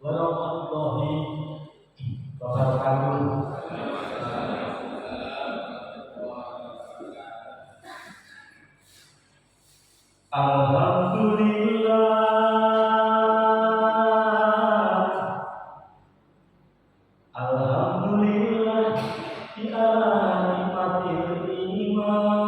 warahmatullahi wabarakatuh. Alhamdulillah di ala nikmatil iman.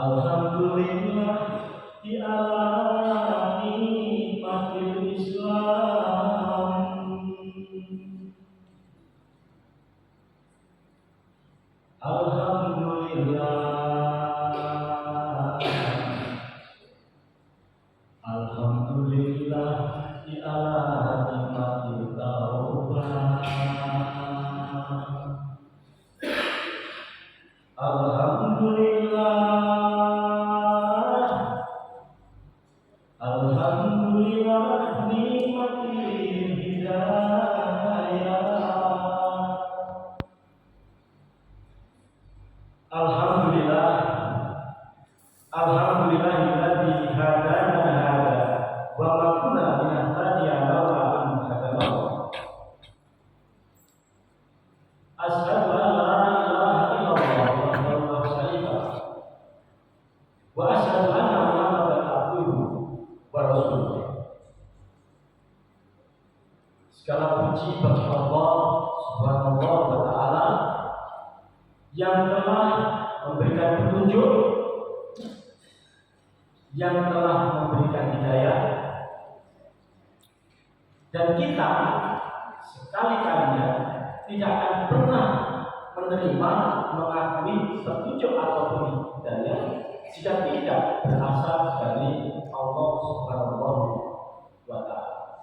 Alhamdulillah di ala nikmatil Islam. Alhamdulillah di ala nikmatil taubah. Alhamdulillah nikmatil hidayah. Alhamdulillahilladzi hadana hada wa ma kunna linahtadiya laula an hadana. Asyhadu an la ilaha illallah wahdahu la syarika lah wa asyhadu anna Muhammadan abduhu wa rasuluh. Segala puji bagi Allah Subhanahu wa taala yang telah memberikan petunjuk, yang telah memberikan hidayah, dan kita sekali-kalinya tidak akan pernah menerima, mengakui petunjuk ataupun hidayah jika tidak berasal dari Allah Subhanahu wa taala.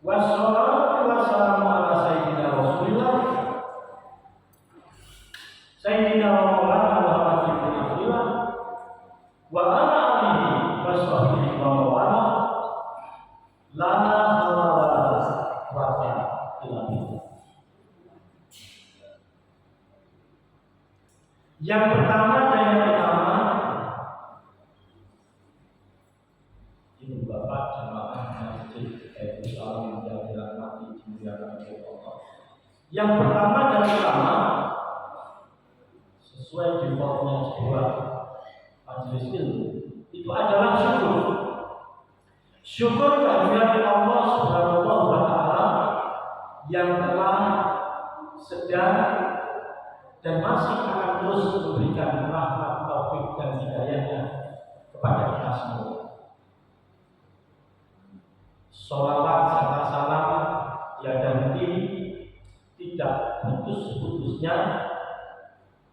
Wassalatu wassalamu ala sayyidina Rasulillah Sayyidina wa maulana Muhammad bin Abdullah wa ala alihi wa sahbihi wa mawala la hawla wa la quwwata illa billah. Yang pertama dan yang utama, ibu bapak jamaah masjid Salam yang dirahmati dimuliakan oleh Allah. Yang pertama dan utama, sesuai defaultnya sebuah majelis ilmu, itu adalah syukur. Syukur kehadirat Allah Subhanahu wa taala yang telah, sedang, dan masih akan terus memberikan rahmat, taufik dan hidayahnya kepada kita semua. Sholawat serta salam tiada henti, tidak putus-putusnya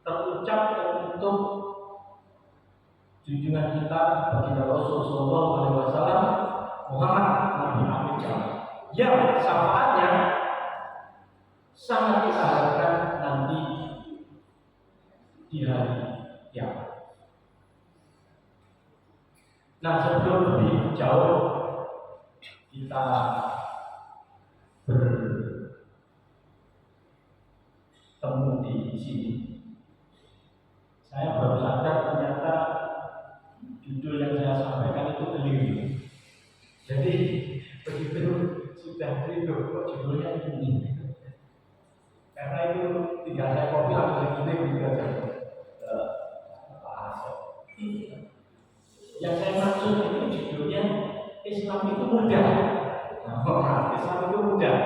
terucap untuk junjungan kita baginda Rasul sallallahu alaihi wasallam Muhammad Nabi Akhir yang syafaatnya sangat kita harapkan nanti di hari kiamat. Nah, sebelum lebih jauh kita bertemu di sini, saya baru sadar ternyata judul yang saya sampaikan itu keliru. Jadi begitu sudah keliru, kok judulnya ini? Karena itu tinggal saya copy langsung begitu aja. Yang saya maksud itu judulnya Islam itu mudah. Nah, Islam itu mudah.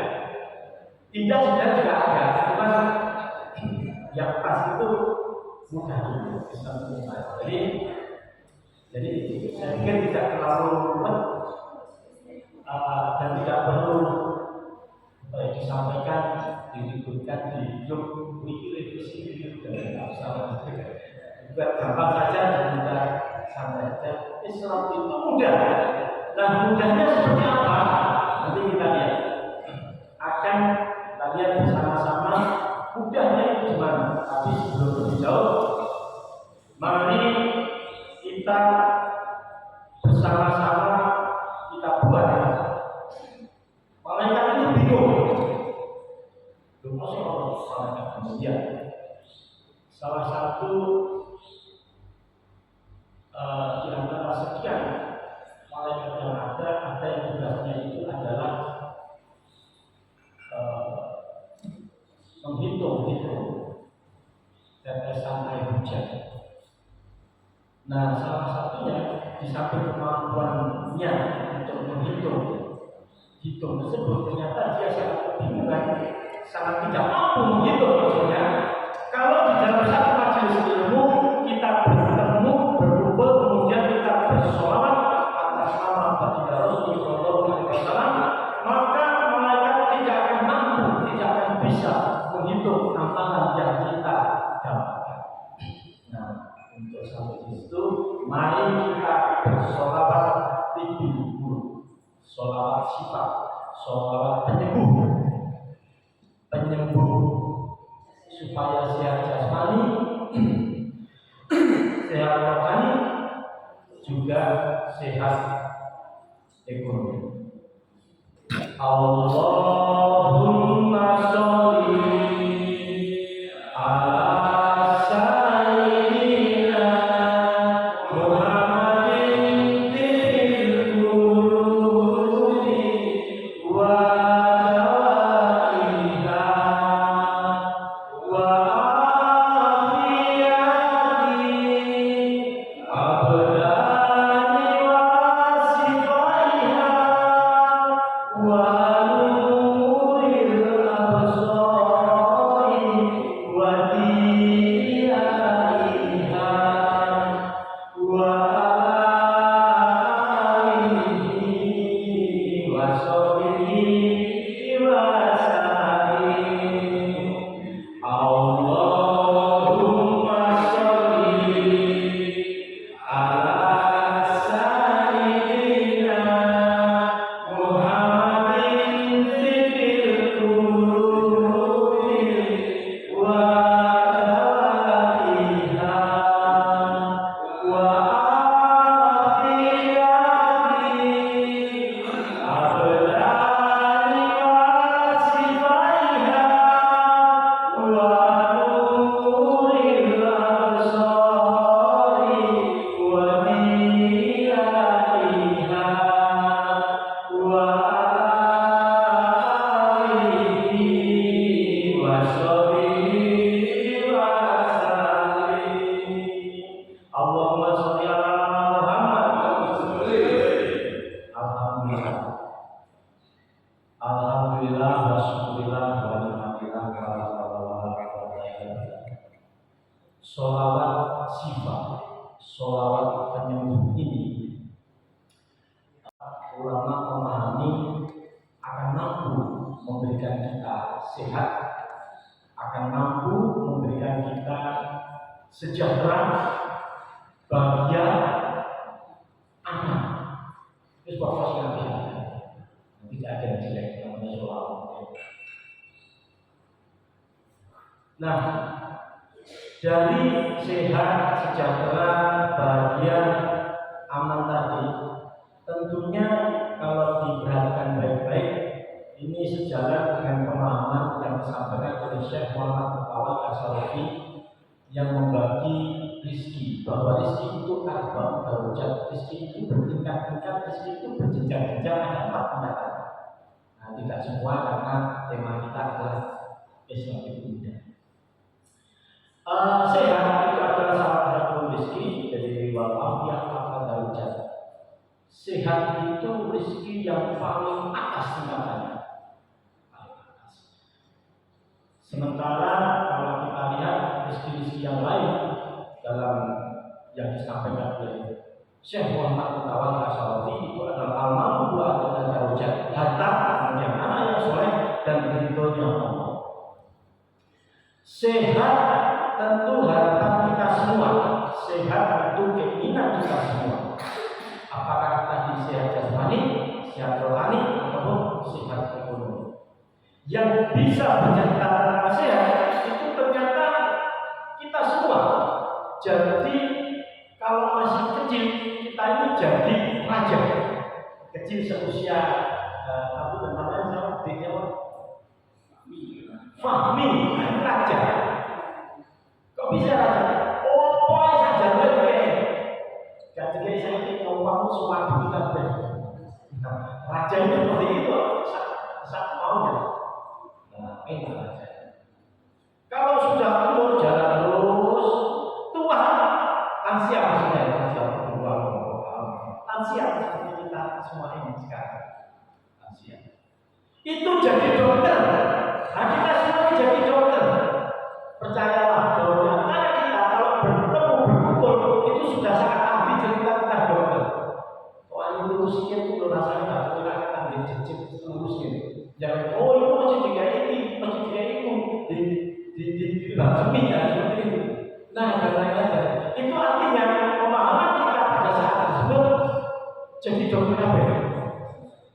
Indah sebenarnya juga ada, cuma yang pas itu mudah dulu. Islam itu mudah. Jadi saya pikir tidak terlalu rumit dan tidak perlu disampaikan, diributkan di YouTube, revisi dan tidak usah. Juga gampang saja dan mudah santai saja. Islam itu mudah. Nah, mudahnya seperti apa? Nanti kita lihat. Akan kita lihat bersama-sama mudahnya itu gimana. Tapi sebelum lebih jauh, mari kita bersama-sama kita buat hujan. Nah, salah satunya di samping kemampuannya untuk hitung tersebut, ternyata dia sangat kebingungan, sangat tidak mampu menghitung. Maksudnya, kalau di dalam satu majelis ilmu kita bertemu, berkumpul, kemudian kita bersolawat atas nama baginda Rasulullah SAW, maka malaikat tidak akan mampu, tidak akan bisa menghitung amalan yang kita dapatkan. Nah, untuk sampai di situ, mari kita bersolawat tidur, solawat sifat, solawat penyembuh supaya sehat jasmani, sehat rohani, juga sehat ekonomi. Allahumma sholli ala sayyidina Muhammadin fil qulubi wa dawaiha wa afiyati abdani wa sifaiha wa nuril absari wa diyaiha wa alihi wa sahbihi wa sallim. Allahumma sholli ala sayyidina Muhammadin fil qulubi wa dawaiha wa afiyati abdani wa sifaiha wa nuril absari wa diyaiha wa alihi wa sahbihi wa sallim. Allahumma sholli ala Muhammad. Alhamdulillah. Alhamdulillah wa syukurillah wa ni'matillah wa la hawla wa la quwwata illa billah. Sholawat sifat, sholawat penyembuh ini, ulama memahami akan mampu memberikan kita sehat, akan mampu memberikan kita sejahtera, bahagia, aman. Itu pokoknya tidak ada yang jelek namanya sholawat. Nah, dari sehat, sejahtera, bahagia, aman tadi, tentunya kalau diperhatikan baik-baik, ini sejalan dengan pemahaman yang disampaikan oleh Syekh Muhammad Muqawwal As-Salafi yang membagi rizki, bahwa rizki itu arba'u darajat, rizki itu bertingkat-tingkat, rizki itu berjenjang-jenjang, ada 4 tingkatan. Nah, tidak semua karena tema kita adalah Islam itu mudah. Sehat itu adalah salah satu rizki, jadi walafiat apa darajat. Sehat itu rizki yang paling atas tingkatannya. Sementara kalau kita lihat rizki-rizki yang lain dalam yang disampaikan oleh Syekh Muhammad Muqawwal As-Salafi itu adalah al-malu wa darajat, harta, kemudian anak yang soleh dan ridhonya Allah. Sehat tentu harapan kita semua, sehat tentu keinginan kita semua. Apakah tadi sehat jasmani, sehat rohani, ataupun sehat ekonomi. Yang bisa berjalan sehat itu ternyata kita semua. Jadi kalau masih kecil kita ini jadi raja. Kecil seusia apa namanya Fahmi, raja. Kok bisa raja? Oh, saja boleh. Jadi saya ini ngomong semua kita ber. Raja itu seperti itu, saat maunya. Nah, ini raja. Kalau sudah umur jalan terus, itu jadi dokter. Nah, kita semua jadi dokter. Percayalah bahwa di antara kita kalau bertemu berkumpul itu sudah sangat ahli cerita tentang dokter. Soal itu lurusin itu rasanya nggak boleh akan dijejit lurusin. Jangan itu masih tiga ini, masih tiga itu di bazmi ya seperti itu. Nah, dan lain-lain. Itu artinya pemahaman kita pada saat tersebut jadi dokter apa ya?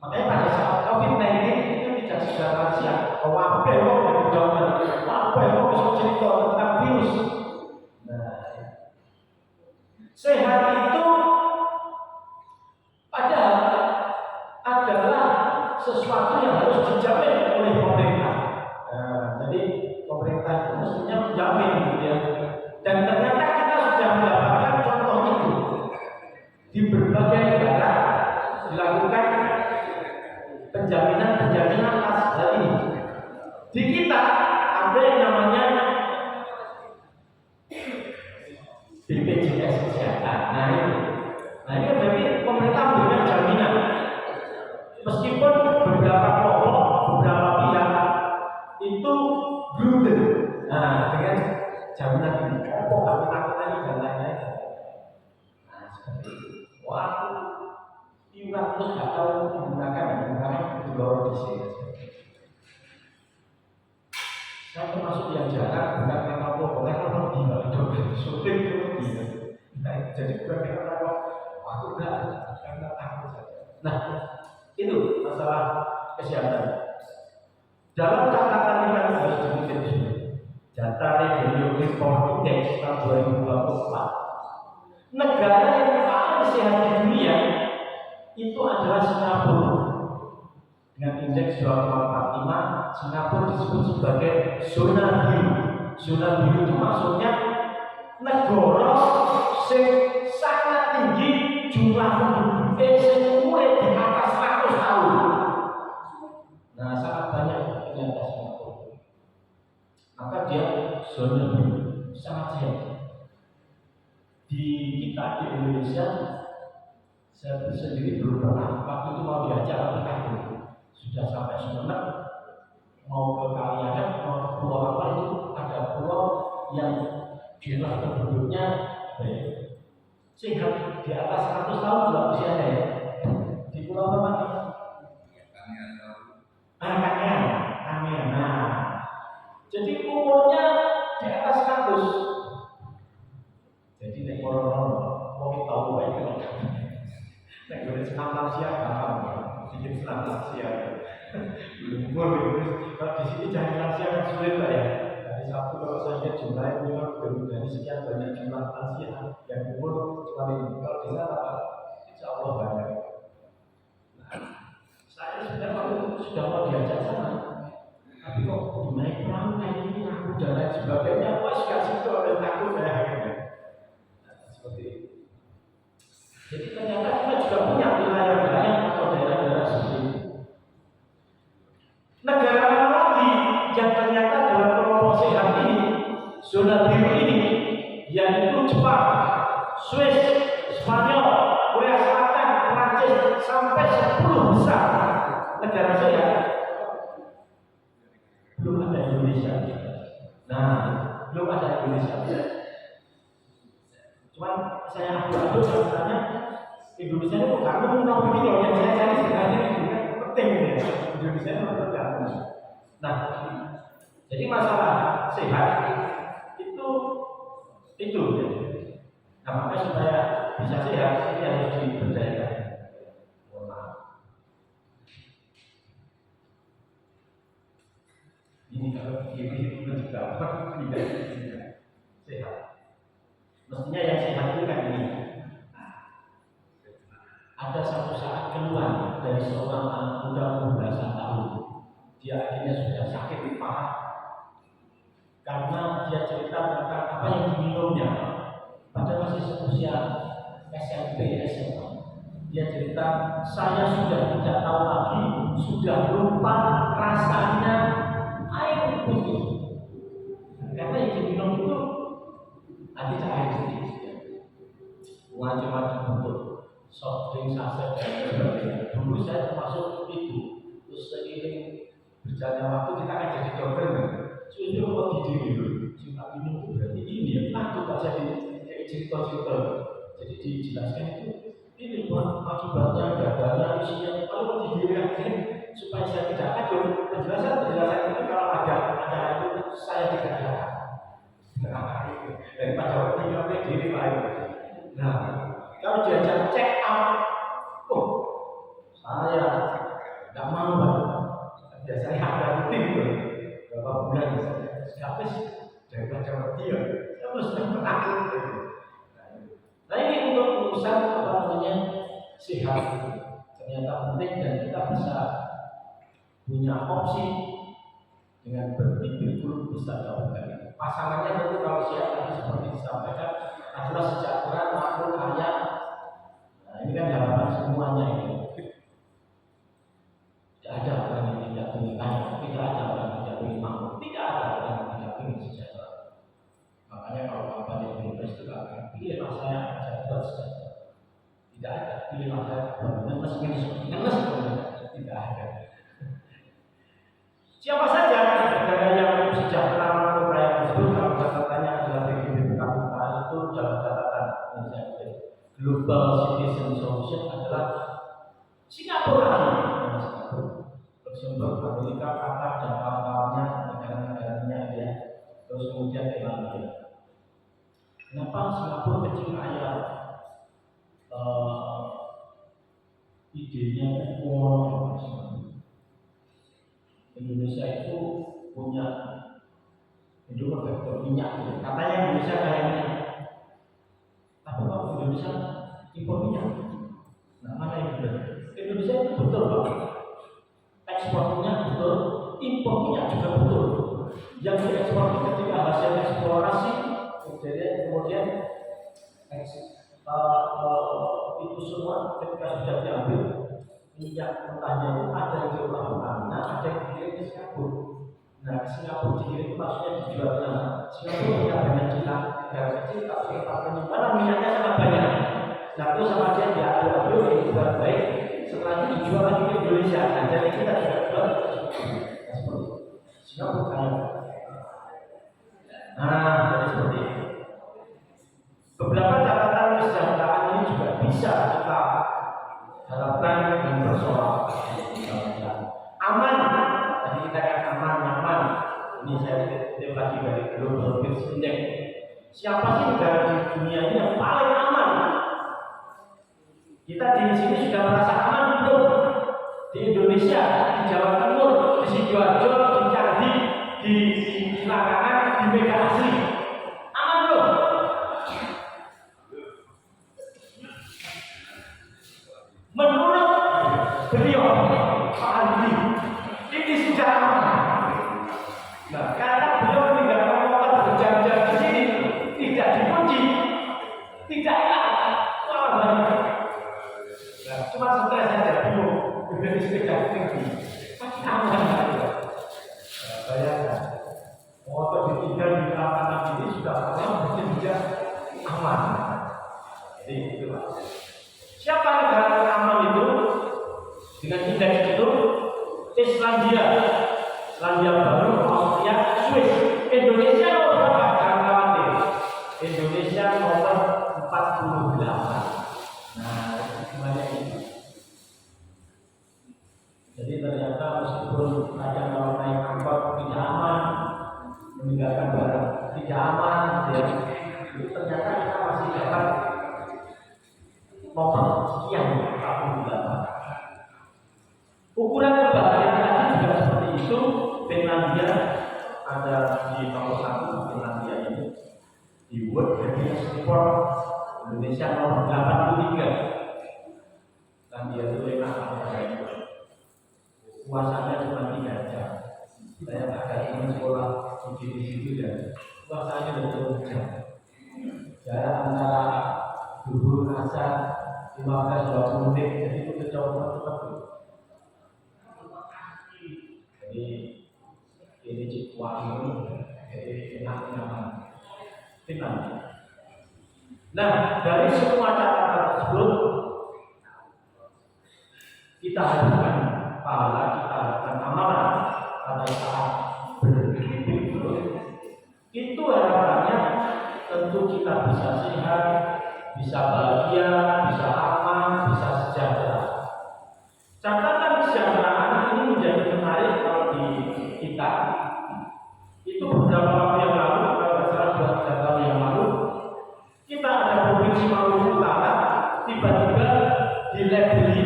Makanya pada saat COVID-19 itu tidak sudah rahasia bahwa apa yang mau jadi dokter, apa yang mau bisa cerita tentang virus. Nah, sehat itu adalah sesuatu yang harus dijamin oleh pemerintah. Nah, jadi pemerintah itu mestinya menjamin gitu ya. Dan ternyata kita sudah mendapatkan contoh itu di berbagai negara dilakukan penjaminan atas hal ini. Di kita ada yang namanya BPJS Kesehatan. Nah ini berarti pemerintah memberikan jaminan. Meskipun beberapa kelompok, beberapa pihak itu blunder. Nah, dengan jaminan ini, kelompok kami dan lain-lain. Nah, seperti itu. Wah, iuran terus nggak tahu digunakan itu baru di sini. Saya termasuk yang jarang bukan karena apa gila itu syuting itu gila. Nah, jadi bukan karena apa aku enggak karena takut saja. Nah, itu masalah kesehatan. Dalam catatan yang harus dimiliki data Radio Report Index tahun 2024, negara yang paling sehat di dunia itu adalah Singapura dengan indeks 2,45. Singapura disebut sebagai zona biru. Zona biru itu maksudnya negara yang sangat tinggi jumlah penduduknya yang umurnya di atas 100 tahun. Nah, sangat banyak di atas Singapura. Maka dia zona biru, sangat sehat. Di kita di Indonesia, saya sendiri belum pernah. Waktu itu mau diajak tapi sudah sampai Sumeneb, mau ke Kaliadet, mau ke pulau apa itu, ada pulau yang jumlah penduduknya sehat di atas 100 tahun juga masih ada ya. Di pulau apa nih? Kangean. Nah, jadi umurnya di atas 100. Jadi nek orang mau tahu baik kan. Nek boleh senang lansia paham ya. Bikin senang lansia. Belum kalau di sini cari lansia kan sulit lah ya. Hari Sabtu kalau saya lihat jumlahnya memang baru dari sekian banyak jumlah lansia yang umur kecuali kalau di sana insya Allah banyak. Nah, saya sebenarnya waktu itu sudah mau diajak sana, tapi kok naik perahu kayak ini aku dan lain sebagainya, wah kasih itu ada takut saya. Seperti itu. Jadi ternyata kita juga punya wilayah-wilayah atau daerah-daerah seperti itu. Negara mana lagi yang ternyata dalam kelompok sehat ini, zona biru ini, yaitu Jepang, Swiss, Spanyol, Korea Selatan, Prancis, sampai 10 besar negara sehat. Belum ada Indonesia. Nah, belum ada Indonesia. Cuman saya adu sebenarnya Indonesia itu kamu mau begini loh yang saya cari sebenarnya penting ya. Indonesia itu bergabung. Nah, jadi masalah sehat itu ya. Nah, makanya supaya bisa sehat ini harus diberdayakan. Ini kalau begini itu juga tidak sehat. Mestinya yang sehat itu kan ini. Ada satu saat keluar dari seorang anak muda umur belasan tahun. Dia akhirnya sudah sakit parah karena dia cerita tentang apa yang diminumnya. Padahal masih seusia SMP, SMA. Dia cerita, saya sudah tidak tahu lagi, sudah lupa rasanya air putih. Karena yang diminum itu nanti air sedikit. Macam-macam bentuk soft drink, saset dan sebagainya. Dulu saya termasuk itu, terus seiring berjalannya waktu kita akan jadi dokter kan. Sudah kok diri dulu. Sumpah ini itu berarti ini ya. Takut tak jadi kayak cerita-cerita. Jadi dijelaskan itu ini akibatnya, gagalnya, isinya. Kalau diri aja supaya saya tidak takut. Penjelasan itu kalau ada acara itu saya tidak jahat. Daripada waktu kami diri lain. Nah, kalau diajak cek up, oh saya tidak mau biasanya ada rutin berapa bulan siapa sih daripada waktu dia saya mesti menakut. Nah ini untuk urusan apa namanya sehat ternyata penting dan kita bisa punya opsi dengan berpikir bisa lakukan. Pasangannya tentu kalau siap tadi seperti disampaikan adalah sejahtera, makmur, kaya. Nah ini kan harapan semuanya ini. Tidak ada orang yang tidak ingin kaya, tidak ada orang yang tidak ingin makmur, tidak ada orang yang tidak ingin sejahtera. Makanya kalau kampanye pilpres itu akan pilihlah saya sejahtera sejahtera. Tidak ada pilihlah saya ngenes tidak ada. Siapa saja negara yang sejahtera makmur kaya tersebut kalau catatannya adalah PBB kapita itu dalam catatan Global Citizen Solution adalah Singapura Luxembourg, Amerika, Qatar dan kawan-kawannya negara-negaranya ya. Terus kemudian Irlandia. Kenapa Singapura kecil kaya? Idenya kuat. Indonesia itu punya faktor minyak. Katanya Indonesia kaya minyak. Tapi kalau Indonesia impor minyak, nah mana yang benar? Indonesia itu betul Pak. Ekspor minyak betul, impor minyak juga betul. Yang diekspor ketika hasil eksplorasi, kemudian itu semua ketika sudah diambil minyak mentahnya itu ada yang diolah Pertamina, ada yang dikirim ke Singapura. Nah, Singapura dikirim maksudnya dijualnya. Singapura punya banyak kilang, negara kecil tapi penyimpanan minyaknya sangat banyak. Nah, itu sama dia diadu-adu dibuat baik. Setelah itu dijual lagi ke Indonesia. Nah, jadi kita juga jual Singapura kaya. Nah, jadi seperti itu. Beberapa catatan kesejahteraan ini juga bisa kita harapkan dengan persoalan aman. Tadi kita kan aman, nyaman. Ini saya kutip lagi dari Global Peace Index. Siapa sih negara di dunia ini yang paling aman? Kita di sini sudah merasa aman belum? Di Indonesia, di Jawa Timur, di Sidoarjo, di Jambi, di Larangan, di Medan Asri, aman belum? Menurut beliau, Pak Ali, ini sudah aman. Nah, karena beliau meninggalkan waktu berjam-jam di sini, tidak dipuji, tidak hilang, malah banyak. Nah, cuma stres saja, bingung, dari sepeda tinggi, masih aman. Nah, bayangkan, motor ditinggal di lapangan ini sudah aman, mungkin juga aman. Jadi itu Pak. Siapa negara aman itu? Dengan indeks itu Islandia, Selandia Baru, Austria, Swiss. Indonesia nomor berapa? Jangan khawatir. Indonesia nomor 48. Nah, gimana ini? Jadi ternyata meskipun kadang kalau naik angkot tidak aman, meninggalkan barang tidak aman, ya, itu ternyata kita masih dapat nomor sekian 48. Ukuran kebahagiaan tadi juga seperti itu. Finlandia ada di nomor 1, Finlandia ini di World Happiness Report. Indonesia nomor 83. Finlandia itu enak puasanya cuma 3 jam. Saya ada teman sekolah di situ dan puasanya 20 jam. Jarak antara duhur asar 15-20 menit, jadi itu cepat. Jadi ini cikuan ini, jadi enak-enakan Finlandia. Nah, dari semua catatan tersebut kita harapkan pahala, kita harapkan amalan bisa bahagia, bisa aman, bisa sejahtera. Catatan kesejahteraan ini menjadi menarik kalau di kita. Itu beberapa waktu yang lalu, kalau tidak salah 2-3 tahun yang lalu, kita ada provinsi Maluku Utara tiba-tiba dilabeli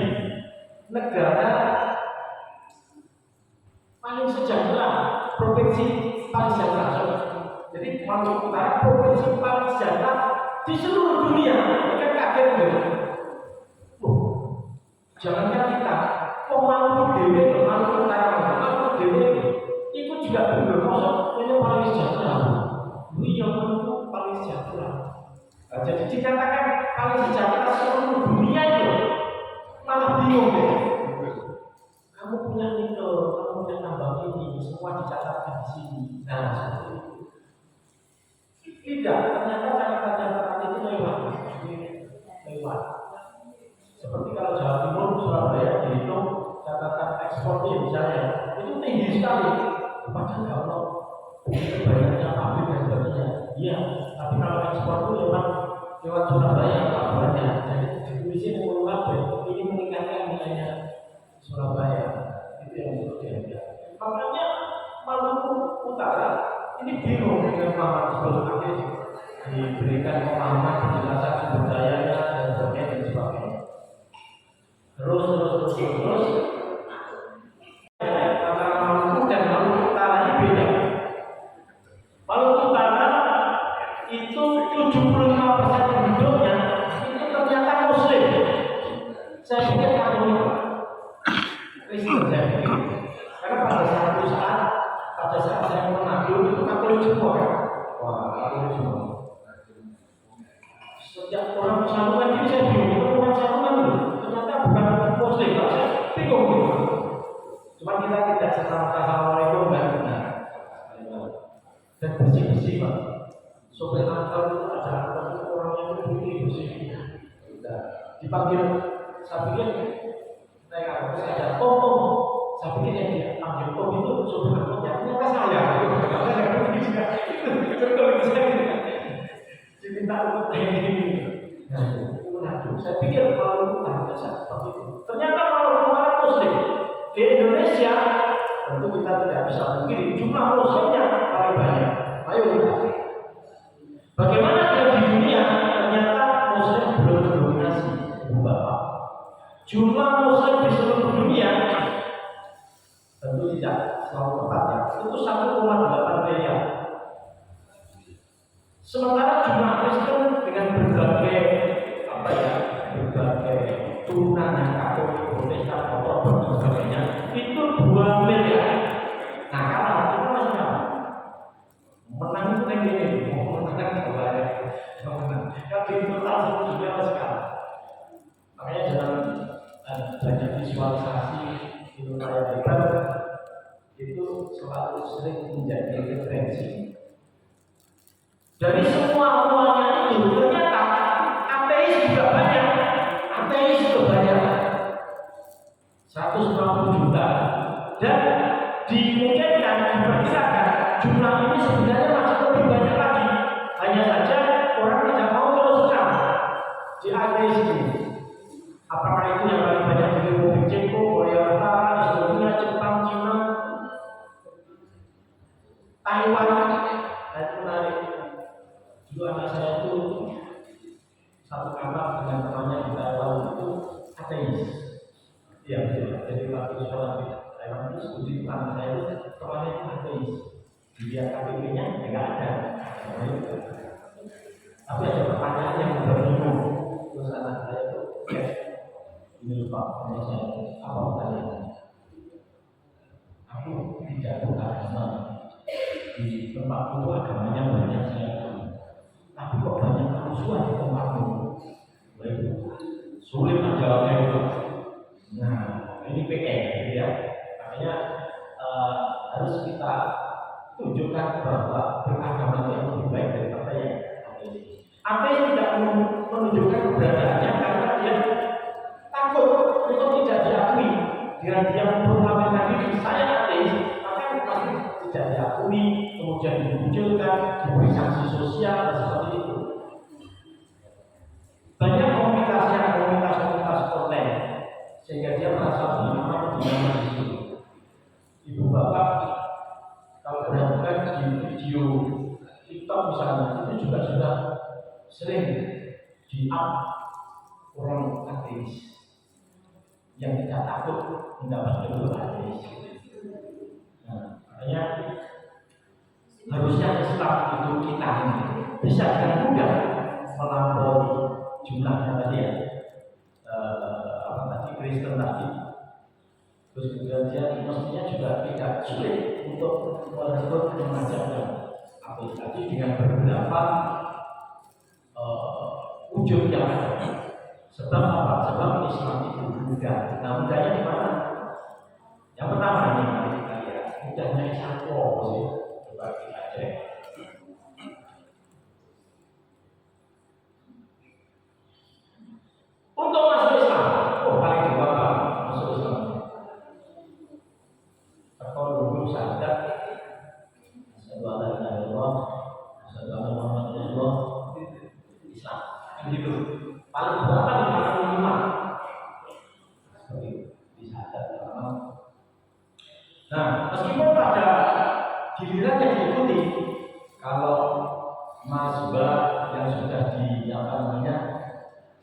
negara paling sejahtera, provinsi paling sejahtera. Jadi Maluku Utara provinsi paling sejahtera di seluruh dunia. Ini kan kaget loh. Jangankan kita, Maluku Dewi, Maluku Utara, Maluku Dewi, itu juga belum masuk. Ini paling sejahtera. Iya, Maluku paling sejahtera. Jadi dikatakan paling sejahtera seluruh dunia itu malah bingung deh. Kamu punya nikel, kamu punya tambang ini, semua dicatatkan di sini. Nah, seperti itu. Tidak, ternyata catatan-catatan itu lewat. Seperti kalau Jawa Timur, Surabaya dihitung catatan ekspornya misalnya, itu tinggi sekali. Padahal kalau banyaknya pabrik dan sebagainya, iya. Tapi kalau ekspor itu lewat Surabaya kabarnya. Jadi ditulisin ini meningkatkan nilainya Surabaya. Itu yang seperti itu. Makanya Maluku Utara ini bingung dengan pemahaman sebelum akhir diberikan pemahaman penjelasan sumber dayanya dan sebagainya. Terus antara Maluku dan Maluku Utara ini beda. Maluku Utara itu 75% penduduknya itu ternyata Muslim. Saya pikir Katolik, Kristen saya pikir. Karena pada saat saya mengadu itu Katolik semua kan. Wah, Katolik semua. Sejak orang sambungan ini saya bingung, orang sambungan itu ternyata bukan Muslim, saya bingung gitu. Cuma kita tidak serta-merta assalamualaikum kan, dan bersih-bersih Pak. Sopir angkot itu ada orangnya itu bersih. Dipanggil, saya pikir saya ada saya pikir yang dia ambil itu sopir angkotnya ternyata saya. Diminta untuk ini. Saya pikir kalau bukan seperti itu. Ternyata kalau orang Muslim di Indonesia, tentu kita tidak bisa mungkin jumlah Muslimnya paling banyak. Ayo kita. Bagaimana di dunia? Ternyata Muslim belum mendominasi Bapak. Jumlah Muslim di seluruh dunia tentu tidak selalu tepat ya. Itu 1,8 miliar. Sementara jumlah Kristen dengan berbagai turunan yang Katolik, Protestan, Ortodoks dan sebagainya itu 2 miliar. Nah, kalau kita masih menang itu yang ini, menang kembali, menang. Kalau di total seluruh dunia masih kalah. Makanya jangan banyak visualisasi itu kayak hebat itu selalu sering menjadi referensi. Dari semua uangnya itu ternyata ateis juga banyak. Ateis juga banyak. 150 juta. Dan dimungkinkan, diperkirakan jumlah ini sebenarnya masih lebih banyak lagi. Hanya saja orang tidak mau terus terang di ateis ini. Apakah itu yang paling banyak di Republik Ceko, Korea Utara, Indonesia, Jepang, Cina, Taiwan? Itu menarik. Dulu anak saya itu satu kamar dengan temannya di Taiwan itu ateis. Iya betul. Jadi waktu sekolah di Taiwan itu studi teman saya itu temannya itu ateis. Dia KTP-nya nggak ada. Tapi ada pertanyaan yang berbingung. Terus anak saya itu ini Pak, sama saya apa pertanyaannya? Aku tidak beragama. Di tempat itu agamanya banyak saya. Tapi kok banyak kerusuhan di tempatmu? Sulit menjawabnya itu. Nah, ini PR ya. Makanya harus kita tunjukkan bahwa beragama itu yang lebih baik daripada yang ateis. Ateis tidak menunjukkan keberadaannya karena dia takut untuk tidak diakui. Dia memproklamirkan diri saya ateis, maka pasti tidak diakui, kemudian dimunculkan, diberi sanksi sosial dan seperti itu. bagaimana di situ. Ibu bapak kalau perhatikan di video TikTok misalnya itu juga sudah sering di-up orang ateis yang tidak takut mendapat ilmu ateis. Nah, makanya harusnya Islam itu kita ini bisa dengan mudah melampaui jumlahnya tadi ya, Kristen tadi. Terus kemudian dia mestinya juga tidak sulit untuk merekrut mengajarkan ateis tadi dengan beberapa wujud yang ada. Sebab apa? Sebab Islam itu mudah. Nah, mudahnya di mana? Yang pertama ini mari kita lihat. Mudahnya siapa sih? Coba kita cek. Untuk masuk Islam, paling gampang masuk Islam. Kalau dulu sadar, asyhadu an la ilaha illallah, asyhadu anna Muhammadar Rasulullah, Islam. Begitu. Paling berapa di paling lima? Seperti itu. Disadar. Nah, meskipun pada giliran yang diikuti, kalau mazhab yang sudah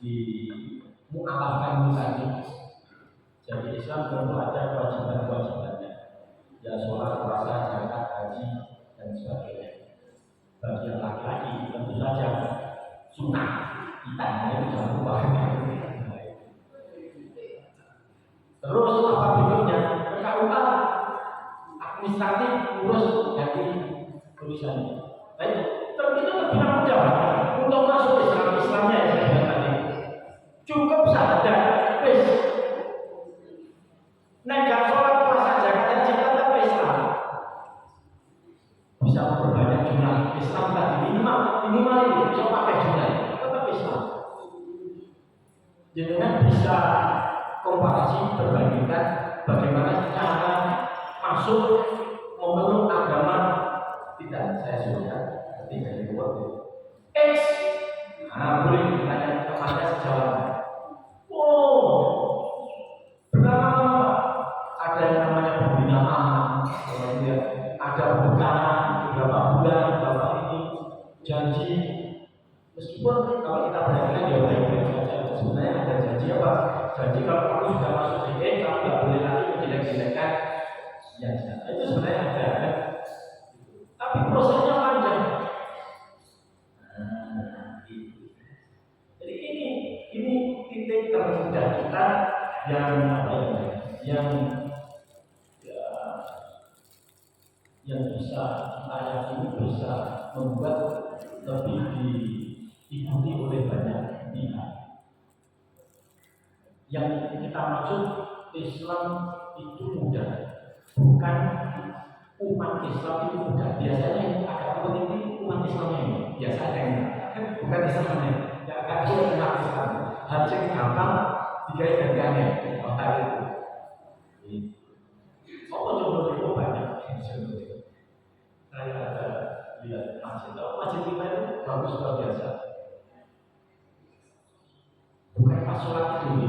di mu'alafkan tadi, jadi Islam tentu ada kewajiban-kewajibannya, ya sholat, puasa, zakat, haji dan sebagainya. Bagi yang laki-laki tentu saja sunnah, kita ini jangan lupa. Terus apa berikutnya? KUA administratif urus dari tulisannya. Baik, terus itu lebih mudah untuk masuk Islamnya ya saya bilang tadi. Cukup saja, wis. Nek sholat puasa zakat haji tetap Islam. Bisa memperbanyak jumlah Islam tadi minimal itu bisa pakai jumlah tetap Islam. Jangan bisa komparasi perbandingkan bagaimana cara masuk memeluk agama tidak saya sudah ketika di luar X. Nah, boleh ditanya kepada sejawat. Berapa ada yang namanya pembinaan, kemudian ada pembekalan beberapa bulan, beberapa ini janji. Meskipun kalau kita perhatikan ya baik-baik saja, sebenarnya ada janji apa? Janji kalau kamu sudah masuk JKT, kamu nggak boleh lagi menjelek-jelekkan yang itu sebenarnya ada kan? Tapi prosesnya panjang. Jadi ini titik termudah kita yang yang bisa kita yakini bisa membuat lebih diikuti oleh banyak pihak. Yang kita maksud Islam itu mudah, bukan umat Islam itu mudah. Biasanya yang agak penting ini umat Islamnya ini biasanya bukan Islamnya. Ya agak sulit umat Islam. Hajat gampang digawe-gawe maka itu. Oh, jodoh banyak. Saya ada lihat masjid kita itu bagus luar biasa. Bukan pas sholat itu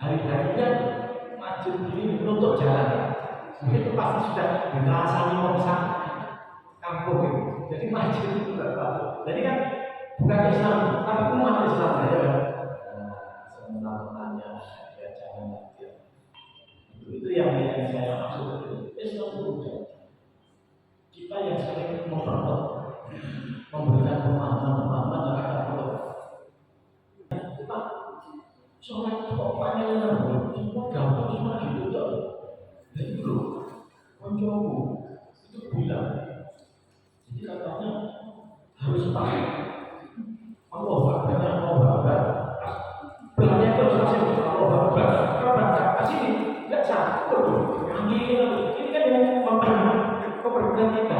hari-harinya masjid ini menutup jalan. Itu pasti sudah dirasani merusak kampung itu. Jadi masjid itu tidak bagus. Jadi kan bukan Islam, tapi umat Islam ya. Sebenarnya ya jangan itu yang saya maksud. Islam itu mudah. Kita yang sering memberikan pemahaman yang agak betul. Kita sholat kok panjang semua gampang cuma gitu saja. Dan itu koncoku itu bilang, jadi katanya harus pakai Allah banyak Allah banyak itu saja Allah kalau baca kasih nggak sah, ini kan yang kepercayaan kita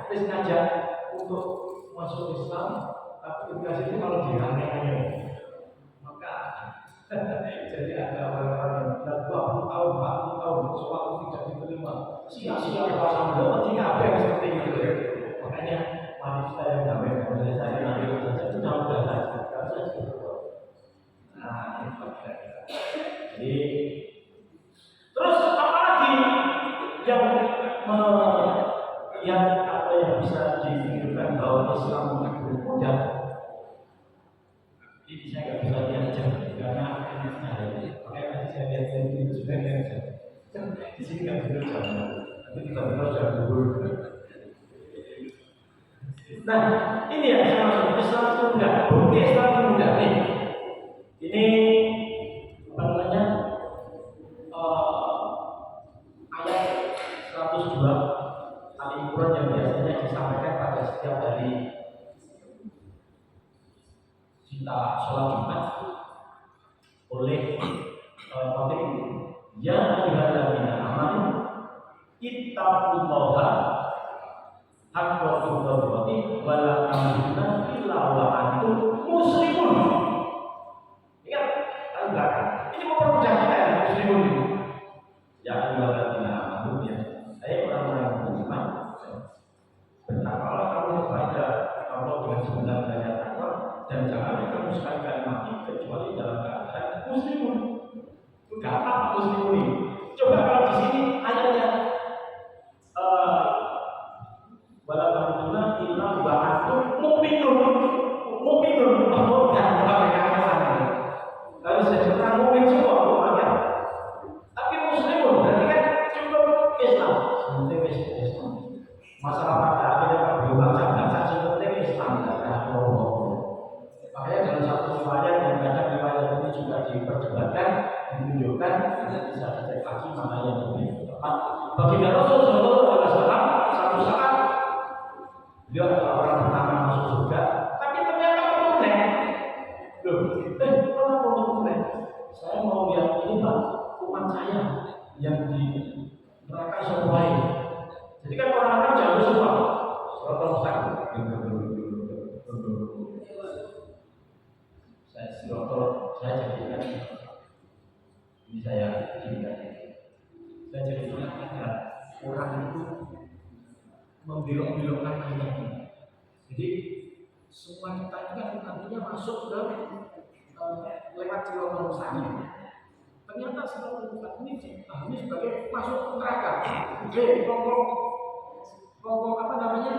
terus ngajak untuk masuk Islam, tapi tugas itu kalau dianeh-aneh maka jadi ada orang-orang yang 20 tahun, 40 tahun sholat tidak diterima, sia-sia pasang doa, tidak ada yang seperti itu. Makanya mari kita yang damai, kalau saya nanti itu mudah saja, nah ini kita. Jadi terus apa yang yang apa yang bisa dipikirkan bahwa Islam itu mudah, ini saya nggak bisa diajar karena ini makanya nanti saya lihat itu juga diajar. Di sini nggak benar jalan, tapi kita benar jalan dulu. Nah, ini yang saya maksud Islam itu mudah. Bukti Islam itu mudah nih. Ini apa namanya? Ayat 102 Al-Imran yang biasanya disampaikan pada setiap hari kita sholat Jumat oleh khotib. Ya ayyuhalladzina amanu ittaqullaha haqqa tuqatih wa la tamutunna illa wa antum muslimun. Ingat, kan belakang. Ini mempermudah kita ya muslimun itu. Ya ayyuhalladzina amanu ya. Saya orang-orang yang beriman. Bertakwalah kamu kepada Allah dengan sebenar-benarnya takwa dan jangan kamu sekali-kali mati kecuali dalam keadaan muslimun. Enggak apa muslimun ini. Coba kalau di sini ayatnya wala tamutunna illa wa antum mu'minun. Mu'minun bukan kata-kata. Kalau sejarah mukmin semua semuanya. Tapi muslimun berarti kan cukup Islam. Penting Islam. Masalah pada akhirnya belum baca penting Islam dan makanya dalam satu riwayat yang kadang riwayat ini juga diperdebatkan, menunjukkan nanti bisa dicek lagi mana yang lebih tepat. Baginda Rasul Sallallahu Alaihi Wasallam satu saat beliau adalah orang pertama masuk surga, tapi ternyata menoleh. Loh, kenapa menoleh? Saya mau lihat ini Pak, umat saya yang di neraka semua ini. Jadi kan orang-orang jauh semua, seratus mustaqim. Saya sirotol, saya jadikan ini saya jadikan. Saya jadikan agar orang itu membelok-belokkan ayat ini. Jadi semua kita ini kan nantinya masuk ke lewat sirotol mustaqim. Ternyata sirotol mustaqim ini dipahami sebagai masuk ke neraka. Oke, kelompok apa namanya?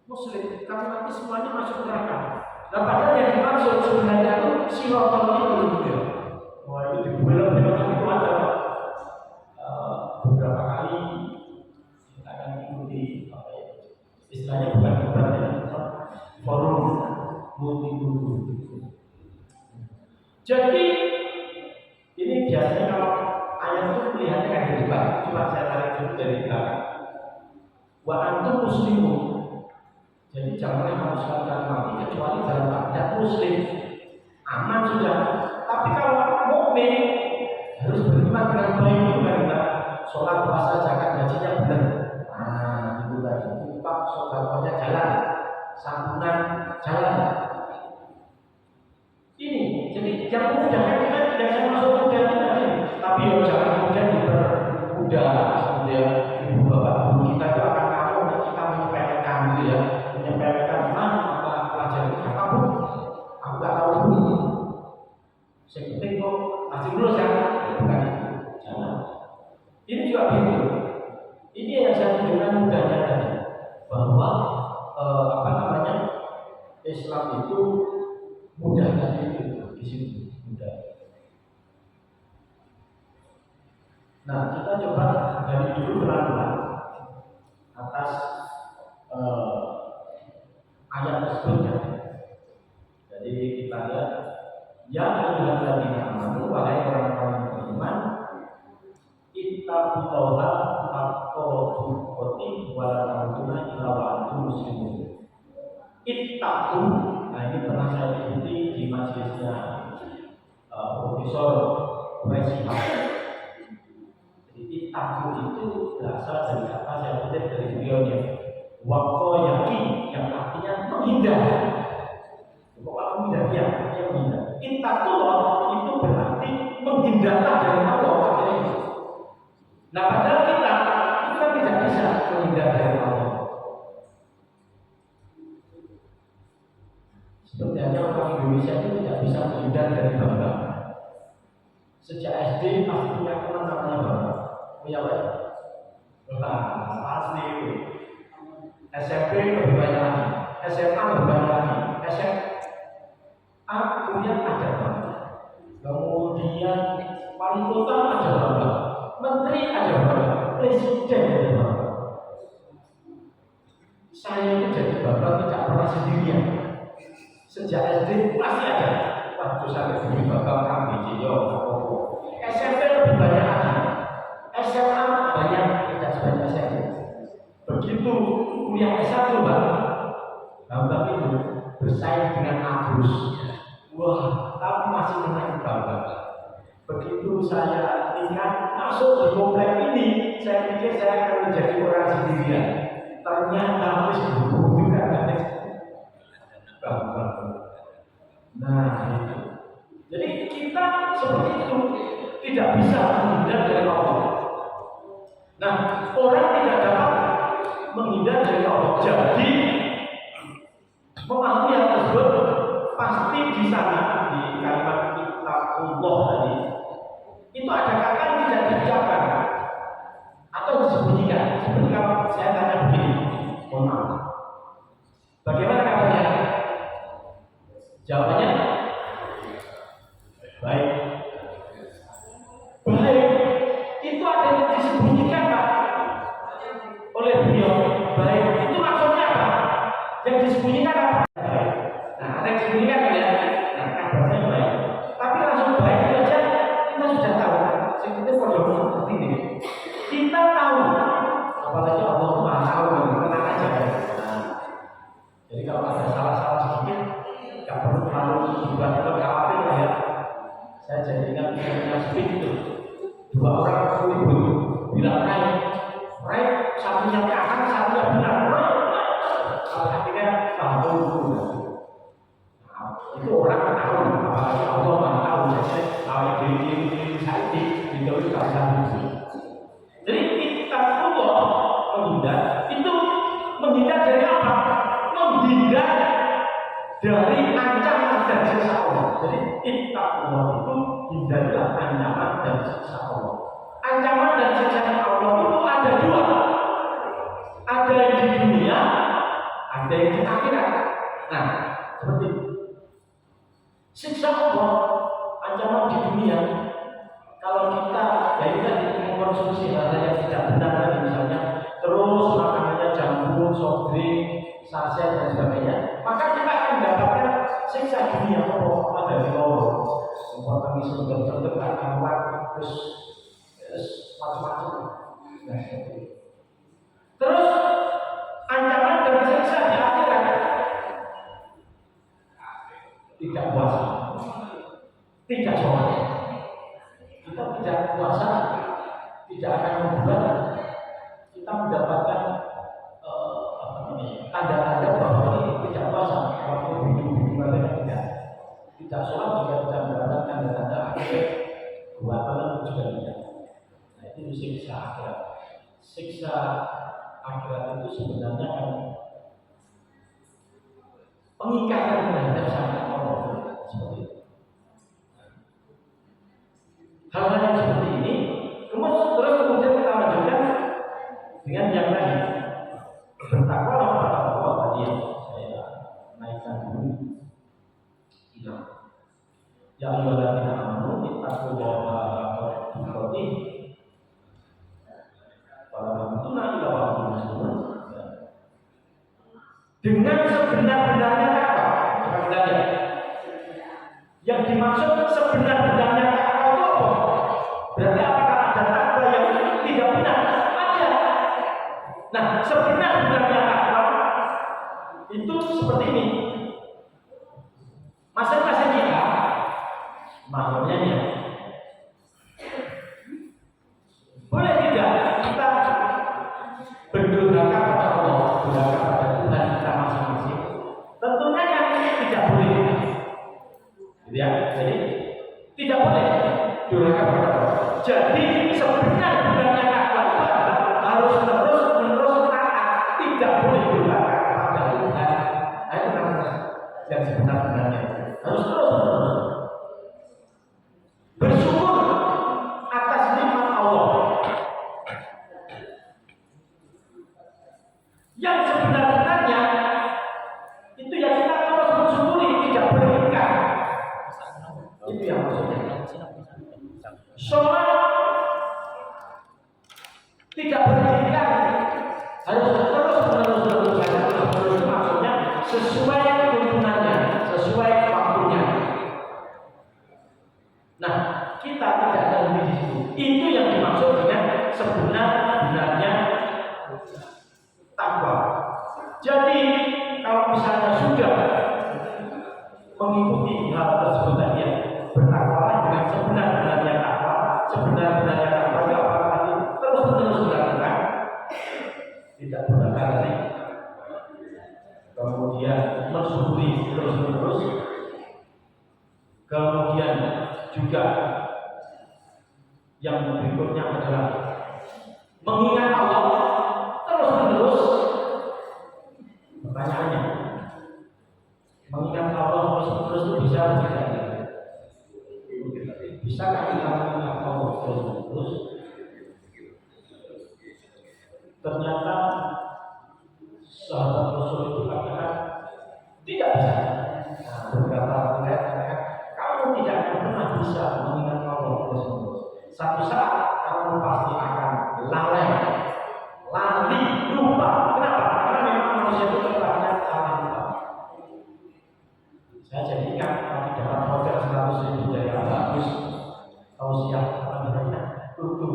Muslim, kami nanti semuanya masuk neraka. Nah, padahal yang dimaksud sebenarnya itu sirotol itu gitu. Wah, itu dibelok-belok itu ada beberapa kali kita akan ikuti apa ya? Istilahnya bukan debat ya, forum multi-guru. Jadi ini biasanya kalau ayat itu melihatnya kan di depan. Coba saya tarik dulu dari belakang. Wa antum muslimun. Jadi janganlah kamu sekali-kali mati kecuali dalam keadaan muslim. Aman sudah. Tapi kalau mukmin harus beriman dengan baik juga kita. Sholat, puasa, zakat, hajinya benar. Nah, itu tadi. Infak, sedekahnya jalan. Santunan jalan. Ini jadi yang mudah kan kita tidak saya masuk mudah tadi. Tapi jangan kemudian dipermudah. Kemudian ibu bapak guru kita itu akan tahu kita menyepelekan gitu ya. Menyepelekan apa pelajaran kita aku nggak tahu dulu. Yang penting kok masih lulus kan? Bukan itu, jangan. Ini juga gitu. Ini yang saya tunjukkan mudahnya tadi bahwa apa namanya Islam itu mudah tadi itu di sini mudah. Nah kita coba dari dulu pelan-pelan atas ayat tersebutnya. Jadi kita lihat ya ayyuhalladzina amanu wahai orang-orang yang beriman ittaqullaha haqqa tuqatih wa la tamutunna illa wa antum muslimun. Ittaqu, nah ini pernah saya ikuti di majelisnya Profesor Presiden. Jadi ittaqu itu berasal dari kata saya kutip dari beliaunya waqo yaqi yang artinya menghindar. Pokoknya menghindar ya, artinya menghindar. Ittaqullah itu berarti menghindarlah dari Allah. Nah padahal kita itu kan tidak bisa menghindar dari Allah. Sebenarnya orang Indonesia itu tidak bisa menghindar dari bangga. Sejak SD pasti punya teman namanya Punya apa? Nah, pasti itu. SMP lebih banyak lagi, SMA lebih banyak lagi, SMA punya ada banyak. Kemudian wali kota ada banyak, menteri ada banyak, presiden ada banyak. Saya itu jadi bapak tidak pernah sendirian. Sejak SD pasti ada. Waktu saya jadi bapak kami di SMP lebih banyak lagi, SMA banyak, tidak sebanyak SMP. Begitu kuliah S1 Bambang itu bersaing dengan Agus. Wah, tapi masih menang Bambang. Begitu saya ingat masuk di komplek ini, saya pikir saya akan menjadi orang sendirian. Ternyata harus berhubung juga dengan Bambang. Nah, itu. Jadi kita seperti itu tidak bisa menghindar dari Allah. Nah, orang tidak dapat menghindar dari Allah. Jadi memahami hal tersebut pasti di sana di kalimat Allah tadi itu ada kata yang tidak diucapkan atau disembunyikan. Seperti kalau saya tanya begini, mohon maaf, bagaimana katanya? Jawabannya baik. Baik itu ada yang disembunyikan Pak oleh beliau. Baik itu maksudnya apa? Yang disembunyikan apa? Baik. Nah, ada yang disembunyikan ya. Nah, kabarnya baik. Tapi langsung baik itu aja kita sudah tahu. Kita sudah seperti ini. Kita tahu, apalagi Allah Maha tahu, tenang aja. Nah, jadi kalau ada salah-salah sedikit, nggak perlu terlalu tiba-tiba khawatir ya. Saya jadi ingat yang speed itu. Dua orang ribut, bilang naik, satunya kanan, satunya benar. Akhirnya tahu. Nah, itu orang tahu, apalagi Allah Maha tahu. Kalau di saya itu tidak bisa. Jadi kita Allah menghindar itu menghindar dari apa? Menghindar dari ancaman dan siksa Allah. Jadi kita Allah itu hindarilah ancaman dan siksa Allah. Ancaman dan siksa Allah itu ada dua. Ada yang di dunia, ada yang di akhirat. Nah, seperti itu. Siksa Allah, ancaman di dunia. Kalau kita mengkonsumsi hal yang tidak benar tadi misalnya, terus makanannya jamu, soft drink, saset dan sebagainya, maka kita akan mendapatkan siksa dunia. Ada di bawah, membuat kami sungguh-sungguh kawan, terus macam-macam. Nah, terus ancaman dan siksa di akhirat tidak puasa, tidak sholat. Kita tidak puasa, tidak akan membuat kita mendapatkan tanda-tanda bahwa ini tidak puasa. Kalau hubungan tidak sholat juga tidak mendapatkan tanda-tanda akhir buatan juga tidak. Nah, itu siksa akhirat. Siksa akhirat itu sebenarnya kan pengikatan terhadap sang Allah seperti itu. Hal-hal yang seperti ini, kemudian kita lanjutkan dengan yang lain. Bertakwalah kepada Allah tadi yang saya naikkan dulu. Ya ayyuhalladzina amanu ittaqullaha haqqa tuqatih wa la tamutunna illa wa antum muslimun. Dengan sebenar-benarnya takwa. Coba kita lihat. Yang dimaksud sebenar-benarnya takwa itu apa? Berarti apakah ada takwa yang tidak benar? Ada. Nah, sebenar-benarnya takwa itu seperti ini. Masing-masing kita makhluknya ya. Boleh tidak kita berdurhaka kepada Allah, berdurhaka kepada Tuhan kita masing-masing? Tentunya kan tidak boleh. Gitu ya. Jadi tidak boleh durhaka kepada Allah. Jadi sebenar-benarnya takwa itu adalah harus terus taat, tidak boleh durhaka kepada Tuhan. Nah, itu namanya Tidak berhentikan, harus terus itu maksudnya sesuai tuntunannya, sesuai waktunya. Nah, kita tidak ada di situ. Itu yang dimaksud dengan sebenar-benarnya takwa. Jadi kalau misalnya sudah mengikuti hal tersebut tadi ya, bertakwalah dengan sebenar-benarnya takwa, sebenar-benarnya takwa itu apakah terus-menerus dilakukan, tidak berkali, kemudian mensyukuri terus-menerus, kemudian juga yang berikutnya adalah mengingat Allah terus-menerus. Pertanyaannya, mengingat Allah terus-menerus itu bisa tidak? Bisakah kita mengingat Allah terus-menerus? Ternyata sahabat Rasul itu katakan tidak bisa. Nah, beberapa riwayat mengatakan kamu tidak akan pernah bisa mengingat Allah terus-menerus. Satu saat kamu pasti akan lalai, lali, lupa. Kenapa? Karena memang manusia itu terkadang salah lupa. Saya jadi ingat tadi dapat voucher 100.000 dari Bagus tausiah apa namanya? Tutup.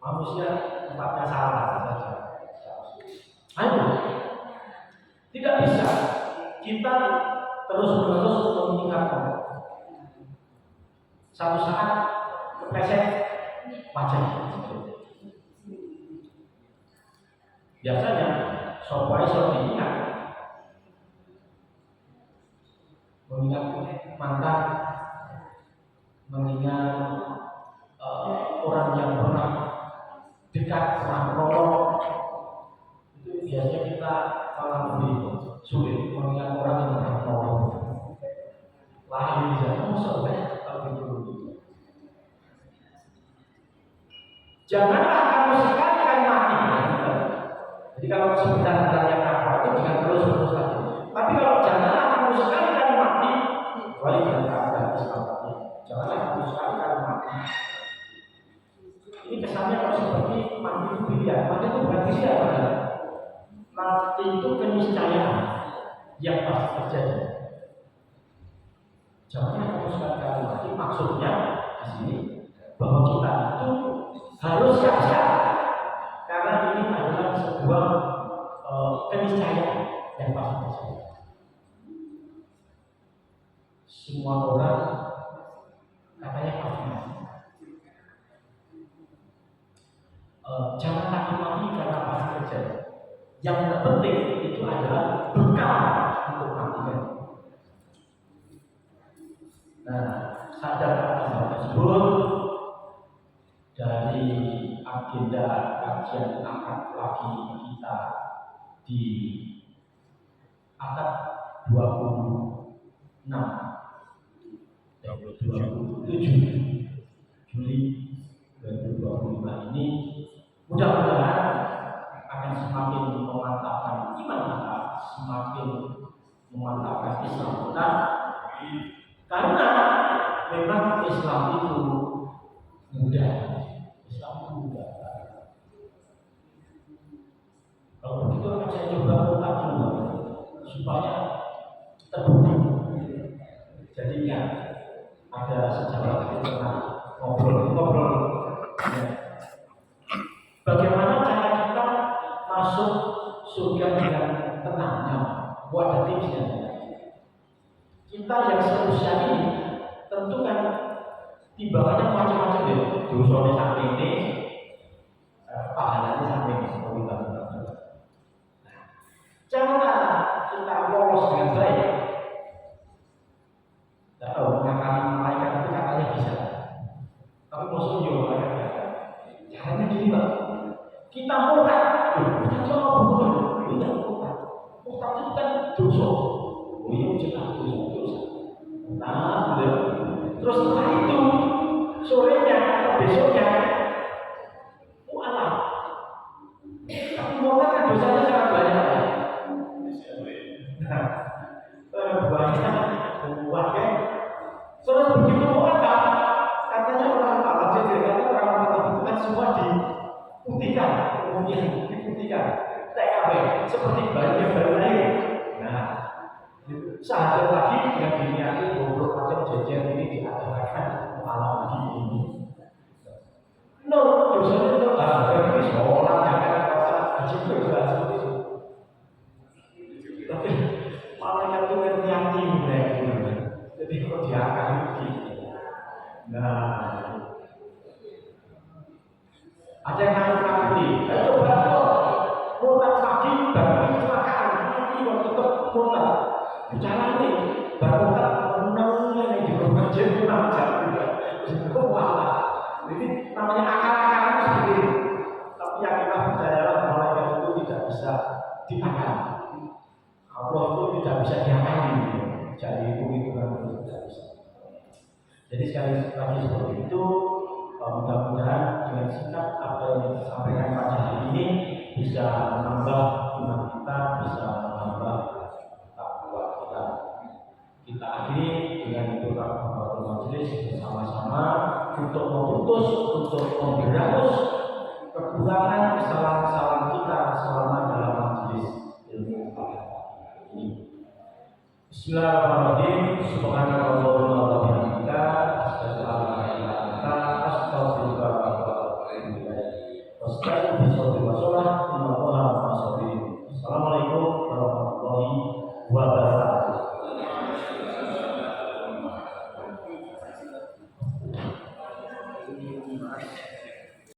Manusia tempatnya salah saja. Ayo, tidak bisa kita terus-menerus mengingatkan. Satu saat kepleset wajah. Biasanya sopai diingat, mengingat mantan, mengingat orang yang pernah dekat, pernah menolong. Itu biasanya kita malah lebih sulit mengingat orang yang pernah menolong. Lain bisa sampai kalau itu. Janganlah kamu sekali-kali mati. Jadi kalau sebenarnya takwa itu jangan terus-terus lagi. Tapi kalau janganlah kamu sekali-kali mati, kecuali dengan keadaan keselamatan. Janganlah kamu sekali-kali mati. Ini kesannya kalau seperti mati itu pilihan. Mati itu bukan pilihan. Mati itu keniscayaan yang pasti terjadi. Janganlah kamu sekali-kali mati. Maksudnya di sini bahwa kita itu harus siap-siap, karena ini adalah sebuah keniscayaan yang pasti terjadi. Semua orang katanya pasti mati. Jangan takut mati karena pasti terjadi. Yang terpenting itu adalah bekal untuk matinya. Nah, sadar akan hal tersebut dari agenda kajian akad lagi kita di akad 26 Juli 2025 ini mudah-mudahan akan semakin memantapkan iman kita, semakin memantapkan Islam kita, karena memang Islam itu mudah. Islam itu mudah. Kalau begitu akan saya coba ulang dulu supaya terbukti. Jadinya ada sejarah kita pernah ngobrol. Bagaimana cara kita masuk surga dengan tenangnya? Buat ada tipsnya. Kita yang seusia ini tentu kan timbangannya macam-macam ya. Dosanya sampai ini, pahalanya sampai ini. Cara kita lolos dengan baik. Tidak tahu mengakali malaikat itu katanya bisa, tapi musuh juga malaikat. Caranya gini Pak, kita murtad, kita coba berubah, tidak murtad. Murtad itu kan dosa. Oh iya jelas dosa. Nah, terus setelah itu sorenya atau besoknya mu'alaf. Tapi murtad kan dosanya sangat banyak. Banyak. Terus begitu mu'alaf, katanya orang Arab jadi orang itu kan semua putihkan, kemudian diputihkan. TKP seperti bayi yang baru lahir. Nah, sahabat lagi yang diniati goblok macam jajan ini diadakan malam ini. No, dosennya itu ini sekolah jangan pasal haji juga seperti itu. Tapi malaikat itu ngerti hati mereka. Jadi kalau diangkat gitu. Nah, ada yang nakut-nakuti. Coba mutat pagi baru kecelakaan, nanti kok tetap mutat. Bicara ini baru mutat menangnya yang di rumah jadi macam juga. Wah, ini namanya akal-akalan seperti itu. Tapi yang kita percayalah malaikat itu tidak bisa diakal. Allah itu tidak bisa diakali. Jadi hitung-hitungan itu tidak bisa. Jadi sekali lagi seperti itu, mudah-mudahan dengan sikap apa yang disampaikan pada hari ini bisa menambah iman kita, bisa menambah takwa kita. Kita akhiri dengan doa kepada majelis bersama-sama untuk memutus, untuk memberangus kekurangan kesalahan-kesalahan kita selama dalam majelis ilmu agama ini. Bismillahirrahmanirrahim. Subhanallahumma wa bihamdika asyhadu an la ilaha illa anta astaghfiruka wa atubu ilaik. Wassalamualaikum warahmatullahi wabarakatuh.